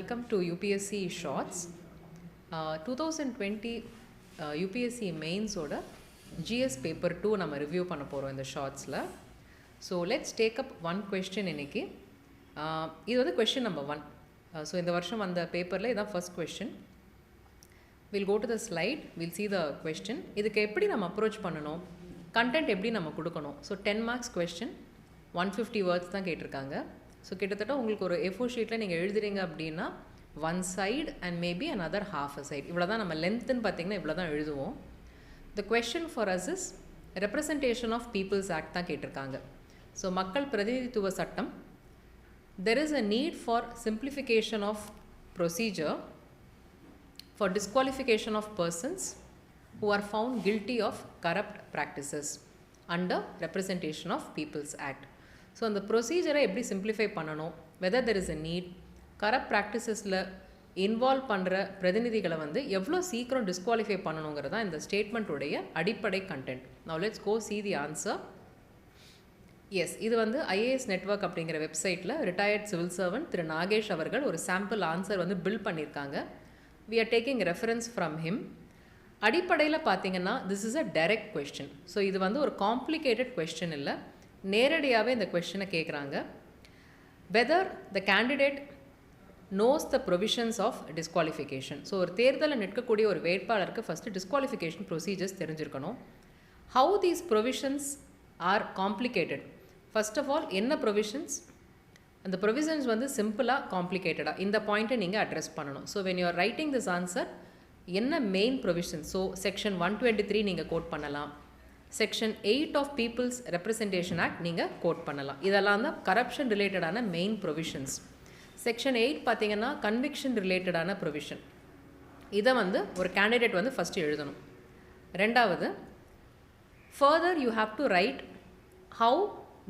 welcome to UPSC Shorts. 2020 UPSC Mains oda GS paper 2 நம்ம review பண்ண போகிறோம் இந்த ஷார்ட்ஸில். So let's take up one question இன்னைக்கு. இது வந்து கொஸ்டின் நம்பர் 1. ஸோ இந்த வருஷம் அந்த பேப்பரில் இதான் first question. Will go to the slide, will see the question. இதுக்கு எப்படி நம்ம அப்ரோச் பண்ணணும், கண்டென்ட் எப்படி நம்ம கொடுக்கணும். ஸோ 10 மார்க்ஸ் கொஸ்டின், 150 வேர்ட்ஸ் தான் கேட்டிருக்காங்க. ஸோ கிட்டத்தட்ட உங்களுக்கு ஒரு A4 ஷீட்டில் நீங்கள் எழுதுறீங்க அப்படின்னா 1 side and maybe another half a side. இவ்வளோ தான் நம்ம லென்த்துன்னு பார்த்தீங்கன்னா இவ்வளோ தான் எழுதுவோம். The question for us is representation of People's Act தான் கேட்டிருக்காங்க. ஸோ மக்கள் பிரதிநிதித்துவ சட்டம். There is a need for simplification of procedure for disqualification of persons who are found guilty of corrupt practices under representation of People's Act. So அந்த ப்ரொசீஜரை எப்படி simplify பண்ணணும், whether there is a need, corrupt ப்ராக்டிசஸில் involve பண்ணுற பிரதிநிதிகளை வந்து எவ்வளோ சீக்கிரம் டிஸ்குவாலிஃபை பண்ணணுங்கிறது தான் இந்த ஸ்டேட்மெண்ட்டுடைய அடிப்படை content. Now let's go see the answer. Yes, இது வந்து IAS நெட்வொர்க் அப்படிங்கிற வெப்சைட்டில் retired civil servant Thiru Nagesh அவர்கள் ஒரு சாம்பிள் ஆன்சர் வந்து பில்ட் பண்ணியிருக்காங்க. we are taking reference from him. அடிப்படையில் பார்த்தீங்கன்னா this is a direct question. So இது வந்து ஒரு காம்ப்ளிகேட்டட் கொஸ்டின் இல்லை, நேரடியாகவே இந்த கொஸ்டினை கேட்குறாங்க. Whether the candidate knows the provisions of disqualification. So ஒரு தேர்தலில் நிற்கக்கூடிய ஒரு வேட்பாளருக்கு ஃபஸ்ட்டு டிஸ்குவாலிஃபிகேஷன் ப்ரொசீஜர்ஸ் தெரிஞ்சிருக்கணும். How these provisions are complicated. First of all என்ன ப்ரொவிஷன்ஸ், அந்த ப்ரொவிஷன்ஸ் வந்து சிம்பிளாக காம்ப்ளிகேட்டடாக இந்த பாயிண்ட்டை நீங்கள் அட்ரஸ் பண்ணணும். So when you are writing this answer என்ன மெயின் ப்ரொவிஷன். ஸோ செக்ஷன் 123 நீங்கள் கோட் பண்ணலாம், section 8 of people's representation act நீங்கள் கோட் பண்ணலாம். இதெல்லாம் தான் கரப்ஷன் ரிலேட்டடான மெயின் ப்ரொவிஷன்ஸ். செக்ஷன் 8 பார்த்தீங்கன்னா கன்விக்ஷன் ரிலேட்டடான ப்ரொவிஷன். இதை வந்து ஒரு கேண்டிடேட் வந்து ஃபஸ்ட்டு எழுதணும். ரெண்டாவது, further you have to write how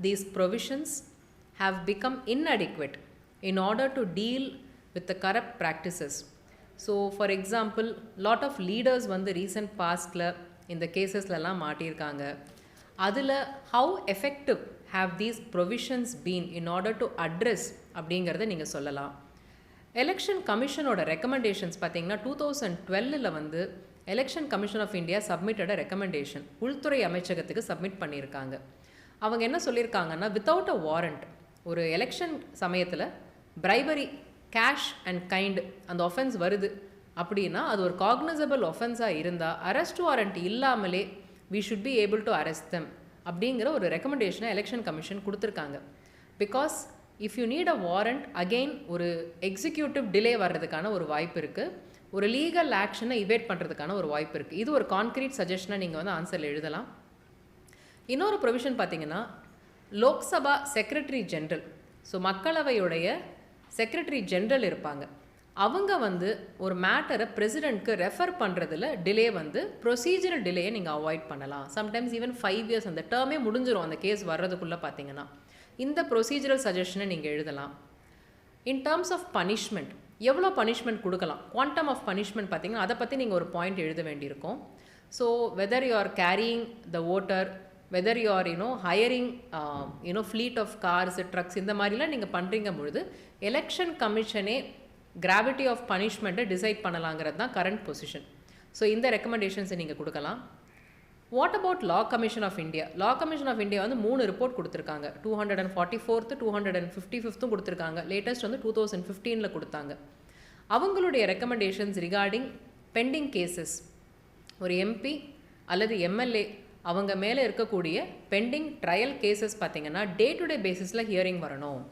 these provisions have become inadequate in order to deal with the corrupt practices. So for example, lot of leaders வந்து recent பாஸ்டில் இந்த கேசஸ்லலாம் மாட்டியிருக்காங்க. அதில் how effective have these provisions been in order to address அப்படிங்கிறத நீங்கள் சொல்லலாம். Election கமிஷனோட ரெக்கமெண்டேஷன்ஸ் பார்த்தீங்கன்னா 2012 வந்து election commission of India submitted recommendation உள்துறை அமைச்சகத்துக்கு சப்மிட் பண்ணியிருக்காங்க. அவங்க என்ன சொல்லியிருக்காங்கன்னா, வித்தவுட் அ வாரண்ட் ஒரு எலெக்ஷன் சமயத்தில் பிரைபரி, கேஷ் அண்ட் கைண்ட் அந்த ஒஃபென்ஸ் வருது அப்படின்னா அது ஒரு காக்னசபிள் ஒஃபென்ஸாக இருந்தால் அரெஸ்ட் வாரண்ட் இல்லாமலே we should be able to arrest them அப்படிங்கிற ஒரு ரெக்கமெண்டேஷனை எலெக்ஷன் கமிஷன் கொடுத்துருக்காங்க. Because if you need a warrant, again ஒரு எக்ஸிக்யூட்டிவ் டிலே வர்றதுக்கான ஒரு வாய்ப்பு இருக்குது, ஒரு லீகல் ஆக்ஷனை இவேட் பண்ணுறதுக்கான ஒரு வாய்ப்பு இருக்குது. இது ஒரு கான்க்ரீட் சஜஷனை நீங்கள் வந்து ஆன்சரில் எழுதலாம். இன்னொரு ப்ரொவிஷன் பார்த்தீங்கன்னா, லோக்சபா செக்ரட்டரி ஜென்ரல், ஸோ மக்களவையுடைய செக்ரட்டரி ஜென்ரல் இருப்பாங்க, அவங்க வந்து ஒரு மேட்டரை பிரசிடெண்ட்க்கு ரெஃபர் பண்ணுறதுல டிலே வந்து ப்ரொசீஜரல் டிலேயை நீங்கள் அவாய்ட் பண்ணலாம். சம்டைம்ஸ் ஈவன் 5 years அந்த டேர்மே முடிஞ்சிடும் அந்த கேஸ் வர்றதுக்குள்ளே பார்த்தீங்கன்னா. இந்த ப்ரொசீஜரல் சஜஷனை நீங்கள் எழுதலாம். இன் டேர்ம்ஸ் ஆஃப் பனிஷ்மெண்ட், எவ்வளோ பனிஷ்மெண்ட் கொடுக்கலாம், குவான்டம் ஆஃப் பனிஷ்மெண்ட் பார்த்தீங்கன்னா அதை பற்றி நீங்கள் ஒரு பாயிண்ட் எழுத வேண்டியிருக்கும். So whether you are carrying the voter, whether you are hiring fleet of cars, trucks, இந்த மாதிரிலாம் நீங்கள் பண்ணுறீங்க பொழுது எலெக்ஷன் கமிஷனே கிராவிட்டி ஆஃப் பனிஷ்மெண்ட்டை டிசைட் பண்ணலாங்கிறது தான் கரண்ட் பொசிஷன். ஸோ இந்த ரெக்கமெண்டேஷன்ஸை நீங்கள் கொடுக்கலாம். What about law commission of India. Law commission of India வந்து 3 ரிப்போர்ட் கொடுத்துருக்காங்க. 244th 255th கொடுத்துருக்காங்க. லேட்டஸ்ட் வந்து 2015 கொடுத்தாங்க. அவங்களுடைய ரெக்கமெண்டேஷன்ஸ் ரிகார்டிங் பெண்டிங் கேசஸ், ஒரு MP அல்லது MLA அவங்க மேலே இருக்கக்கூடிய பெண்டிங் ட்ரையல் கேசஸ் பார்த்தீங்கன்னா டே டு டே பேசிஸில் ஹியரிங் வரணும்.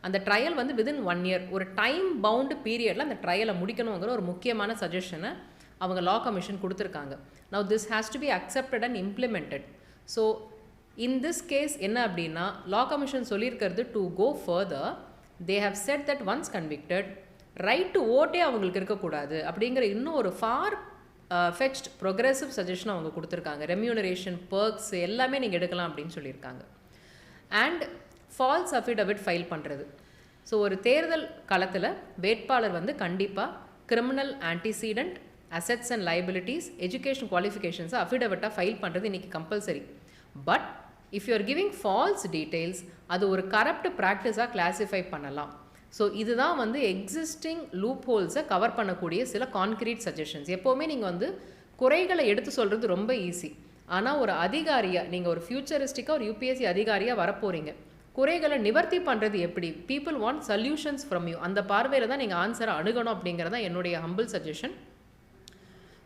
அந்த ட்ரையல் வந்து விதின் 1 year ஒரு டைம் பவுண்டு பீரியடில் அந்த ட்ரையலை முடிக்கணுங்கிற ஒரு முக்கியமான சஜஷனை அவங்க லா கமிஷன் கொடுத்துருக்காங்க. Now this has to be accepted and implemented. So in this case என்ன அப்படின்னா, லா கமிஷன் சொல்லியிருக்கிறது to go further, they have said that once convicted right to vote அவங்களுக்கு இருக்கக்கூடாது அப்படிங்கிற இன்னும் ஒரு ஃபார் ஃபெச்ட் ப்ரொக்ரெசிவ் சஜஷன் அவங்க கொடுத்துருக்காங்க. ரெம்யூனரேஷன், பர்க்ஸ் எல்லாமே நீங்கள் எடுக்கலாம் அப்படின்னு சொல்லியிருக்காங்க. அண்ட் ஃபால்ஸ் அஃபிடவிட் ஃபைல் பண்ணுறது. ஸோ ஒரு தேர்தல் களத்தில் வேட்பாளர் வந்து கண்டிப்பாக criminal antecedent, assets and liabilities, education குவாலிஃபிகேஷன்ஸை அஃபிடவிட்டாக ஃபைல் பண்ணுறது இன்றைக்கி compulsory. But if you are giving false details, அது ஒரு கரப்ட் ப்ராக்டிஸாக கிளாஸிஃபை பண்ணலாம். ஸோ இதுதான் வந்து எக்ஸிஸ்டிங் லூப் ஹோல்ஸை கவர் பண்ணக்கூடிய சில கான்க்ரீட் சஜஷன்ஸ். எப்போவுமே நீங்கள் வந்து குறைகளை எடுத்து சொல்கிறது ரொம்ப ஈஸி. ஆனால் ஒரு அதிகாரியாக நீங்கள் ஒரு ஃபியூச்சரிஸ்டிக்காக ஒரு யூபிஎஸ்சி அதிகாரியாக வரப்போகிறீங்க, குறைகளை நிவர்த்தி பண்ணுறது எப்படி? People want solutions from you. அந்த பார்வையில் தான் நீங்கள் ஆன்சரை அணுகணும் அப்படிங்கிறதான் என்னுடைய humble suggestion.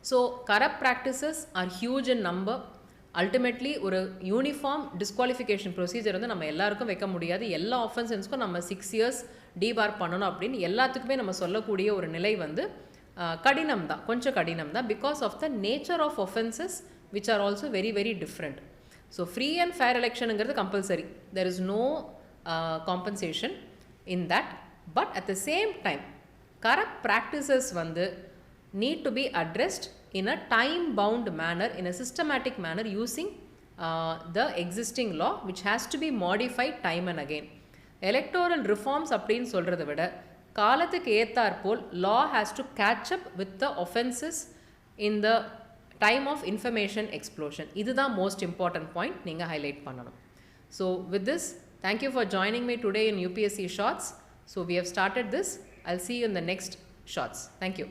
So corrupt practices are huge in number. Ultimately ஒரு யூனிஃபார்ம் டிஸ்குவாலிஃபிகேஷன் ப்ரொசீஜர் வந்து நம்ம எல்லாருக்கும் வைக்க முடியாது. எல்லா ஆஃபென்சன்ஸ்க்கும் நம்ம 6 years டிபார் பண்ணணும் அப்படின்னு எல்லாத்துக்குமே நம்ம சொல்லக்கூடிய ஒரு நிலை வந்து கடினம் தான், கொஞ்சம் கடினம் தான். Because of the nature of offences which are also very very different. So free and fair எலெக்ஷனுங்கிறது compulsory. There is no compensation in that. But at the same time corrupt practices வந்து need to be addressed in a time bound manner, in a systematic manner, using the existing law which has to be modified time and again. Electoral reforms அப்படினு சொல்றதை விட காலத்துக்கு ஏத்தாற்போல் law has to catch up with the offenses in the time of information explosion. இதுதான் most important point நீங்க highlight பண்ணணும். So with this, thank you for joining me today in UPSC Shorts. So we have started this. I'll see you in the next Shorts. Thank you.